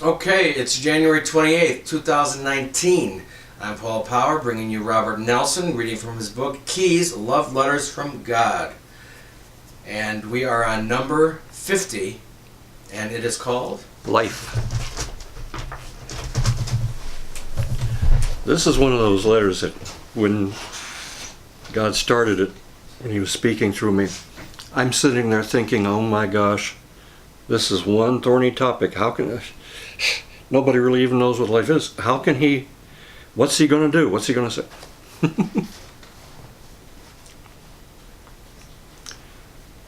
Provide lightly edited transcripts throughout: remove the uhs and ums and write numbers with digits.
Okay, it's January 28th, 2019. I'm Paul Power, bringing you Robert Nelson, reading from his book, Keys, Love Letters from God. And we are on number 50, and it is called Life. This is one of those letters that when God started it, when he was speaking through me, I'm sitting there thinking, oh my gosh, this is one thorny topic. How can nobody really even knows what life is? How can he, what's he going to do? What's he going to say?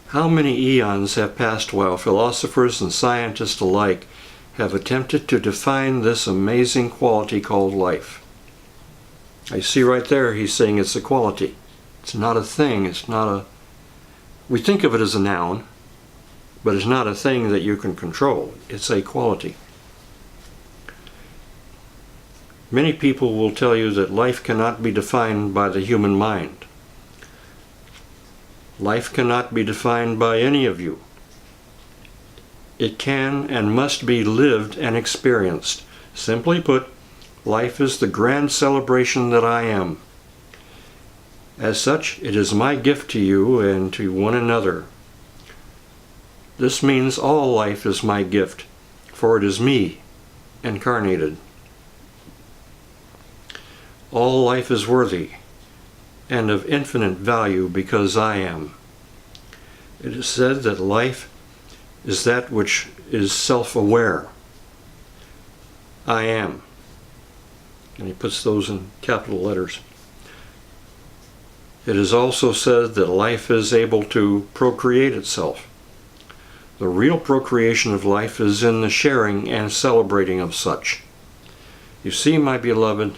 How many eons have passed while philosophers and scientists alike have attempted to define this amazing quality called life? I see right there he's saying it's a quality. It's not a thing. It's not a... We think of it as a noun, but it's not a thing that you can control. It's a quality. Many people will tell you that life cannot be defined by the human mind. Life cannot be defined by any of you. It can and must be lived and experienced. Simply put, life is the grand celebration that I am. As such, it is my gift to you and to one another. This means all life is my gift, for it is me, incarnated. All life is worthy and of infinite value because I am. It is said that life is that which is self-aware. I am. And he puts those in capital letters. It is also said that life is able to procreate itself. The real procreation of life is in the sharing and celebrating of such. You see, my beloved,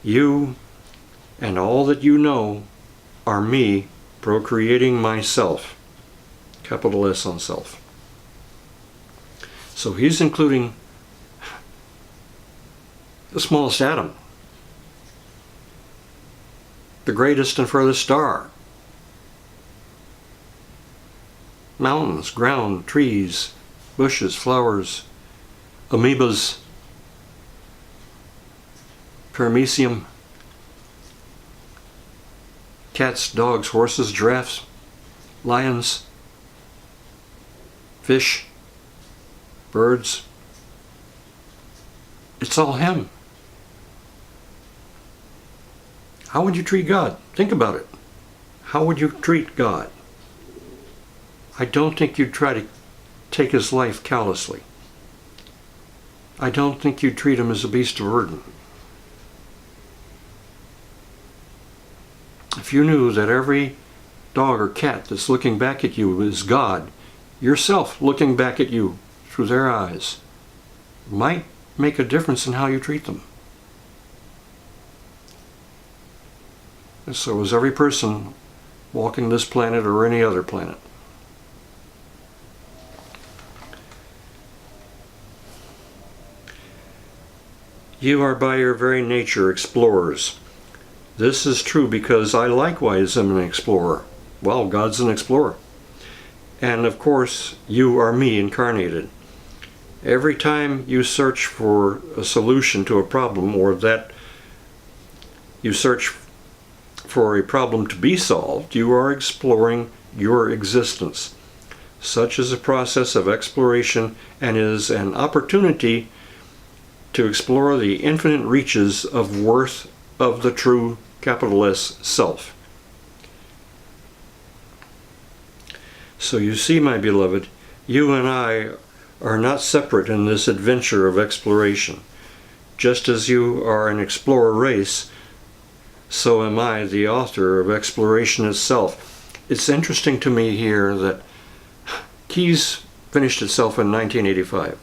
you and all that you know are me procreating myself. Capital S on self. So he's including the smallest atom, the greatest and furthest star, mountains, ground, trees, bushes, flowers, amoebas, paramecium, cats, dogs, horses, giraffes, lions, fish, birds. It's all him. How would you treat God? Think about it. How would you treat God? I don't think you'd try to take his life callously. I don't think you'd treat him as a beast of burden. If you knew that every dog or cat that's looking back at you is God, yourself looking back at you through their eyes, might make a difference in how you treat them. And so is every person walking this planet or any other planet. You are by your very nature explorers. This is true because I likewise am an explorer. Well, God's an explorer. And of course, you are me incarnated. Every time you search for a solution to a problem, or that you search for a problem to be solved, you are exploring your existence. Such is a process of exploration and is an opportunity to explore the infinite reaches of worth of the true capital S self. So you see, my beloved, you and I are not separate in this adventure of exploration. Just as you are an explorer race, so am I the author of exploration itself. It's interesting to me here that Keys finished itself in 1985.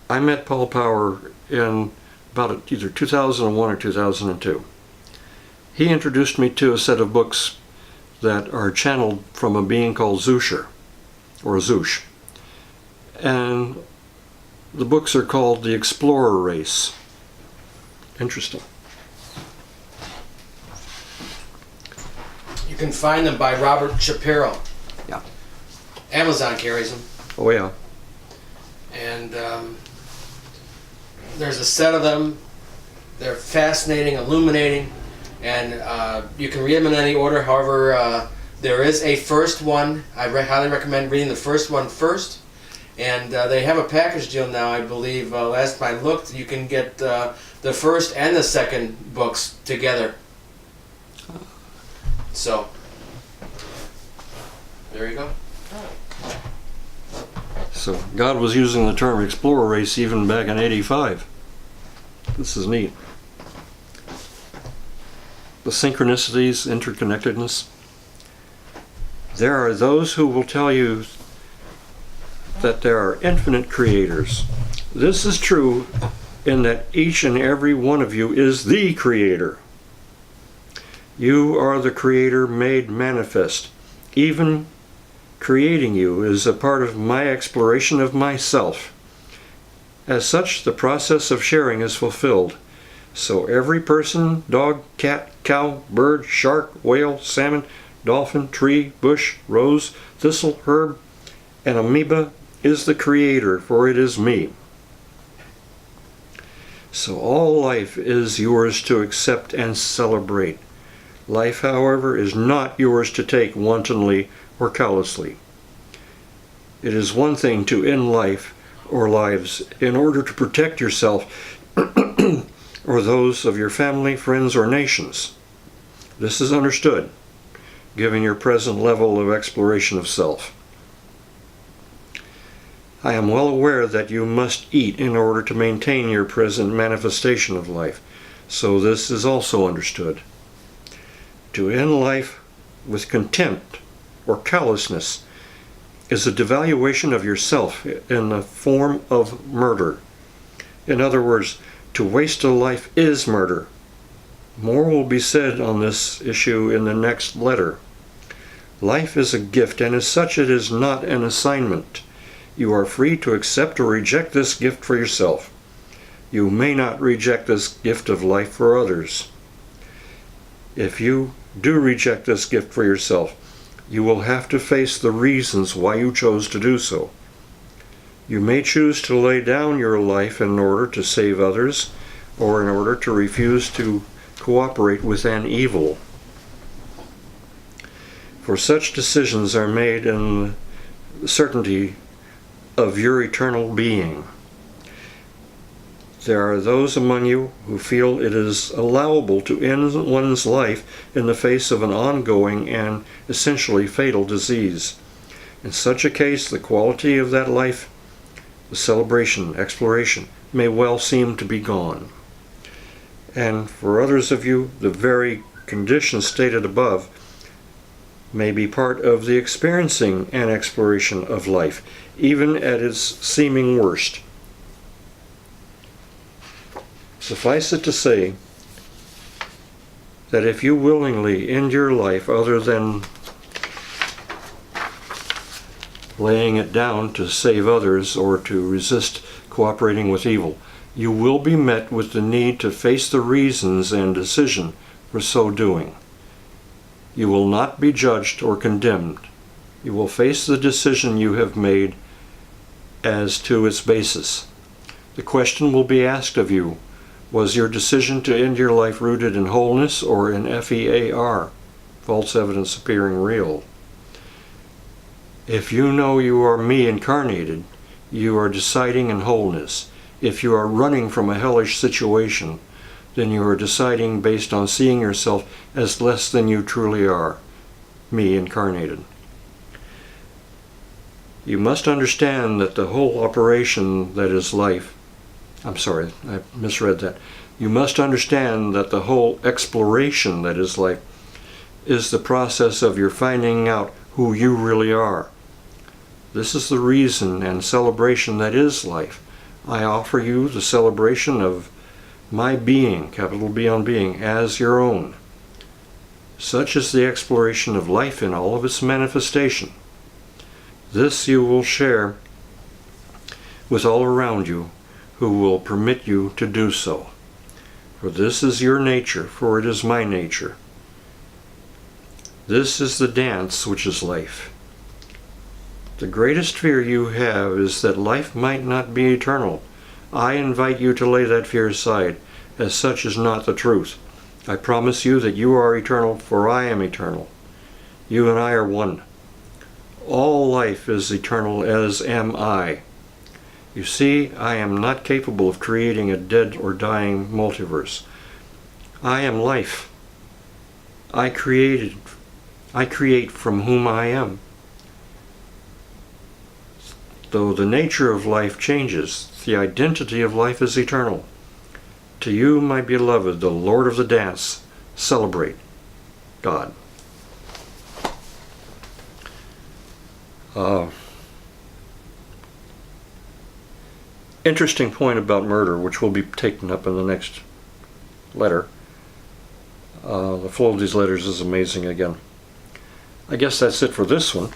I met Paul Power in about either 2001 or 2002. He introduced me to a set of books that are channeled from a being called Zusher, or Zush. And the books are called The Explorer Race. Interesting. You can find them by Robert Shapiro. Yeah. Amazon carries them. Oh yeah. And There's a set of them. They're fascinating, illuminating, and you can read them in any order. However, there is a first one. I highly recommend reading the first one first. And they have a package deal now, I believe. Last time I looked, you can get the first and the second books together. So, there you go. So God was using the term explorer race even back in '85. This is neat. The synchronicities, interconnectedness. There are those who will tell you that there are infinite creators. This is true in that each and every one of you is the creator. You are the creator made manifest. Even creating you is a part of my exploration of myself. As such, the process of sharing is fulfilled. So every person, dog, cat, cow, bird, shark, whale, salmon, dolphin, tree, bush, rose, thistle, herb, and amoeba is the creator, for it is me. So all life is yours to accept and celebrate. Life, however, is not yours to take wantonly or callously. It is one thing to end life or lives in order to protect yourself or those of your family, friends, or nations. This is understood, given your present level of exploration of self. I am well aware that you must eat in order to maintain your present manifestation of life, so this is also understood. To end life with contempt or callousness is a devaluation of yourself in the form of murder. In other words, to waste a life is murder. More will be said on this issue in the next letter. Life is a gift, and as such it is not an assignment. You are free to accept or reject this gift for yourself. You may not reject this gift of life for others. If you do reject this gift for yourself, you will have to face the reasons why you chose to do so. You may choose to lay down your life in order to save others, or in order to refuse to cooperate with an evil. For such decisions are made in the certainty of your eternal being. There are those among you who feel it is allowable to end one's life in the face of an ongoing and essentially fatal disease. In such a case, the quality of that life, the celebration, exploration, may well seem to be gone. And for others of you, the very conditions stated above may be part of the experiencing and exploration of life, even at its seeming worst. Suffice it to say that if you willingly end your life other than laying it down to save others or to resist cooperating with evil, you will be met with the need to face the reasons and decision for so doing. You will not be judged or condemned. You will face the decision you have made as to its basis. The question will be asked of you, was your decision to end your life rooted in wholeness or in FEAR, false evidence appearing real? If you know you are me incarnated, you are deciding in wholeness. If you are running from a hellish situation, then you are deciding based on seeing yourself as less than you truly are, me incarnated. You must understand that the whole operation that is life, I'm sorry, I misread that. You must understand that the whole exploration that is life is the process of your finding out who you really are. This is the reason and celebration that is life. I offer you the celebration of my being, capital B on being, as your own. Such is the exploration of life in all of its manifestation. This you will share with all around you who will permit you to do so. For this is your nature, for it is my nature. This is the dance which is life. The greatest fear you have is that life might not be eternal, I invite you to lay that fear aside, as such is not the truth. I promise you that you are eternal, for I am eternal. You and I are one. All life is eternal, as am I. You see, I am not capable of creating a dead or dying multiverse. I am life. I create from whom I am. Though the nature of life changes, the identity of life is eternal. To you, my beloved, the Lord of the dance, celebrate God. Interesting point about murder, which will be taken up in the next letter. The flow of these letters is amazing again. I guess that's it for this one.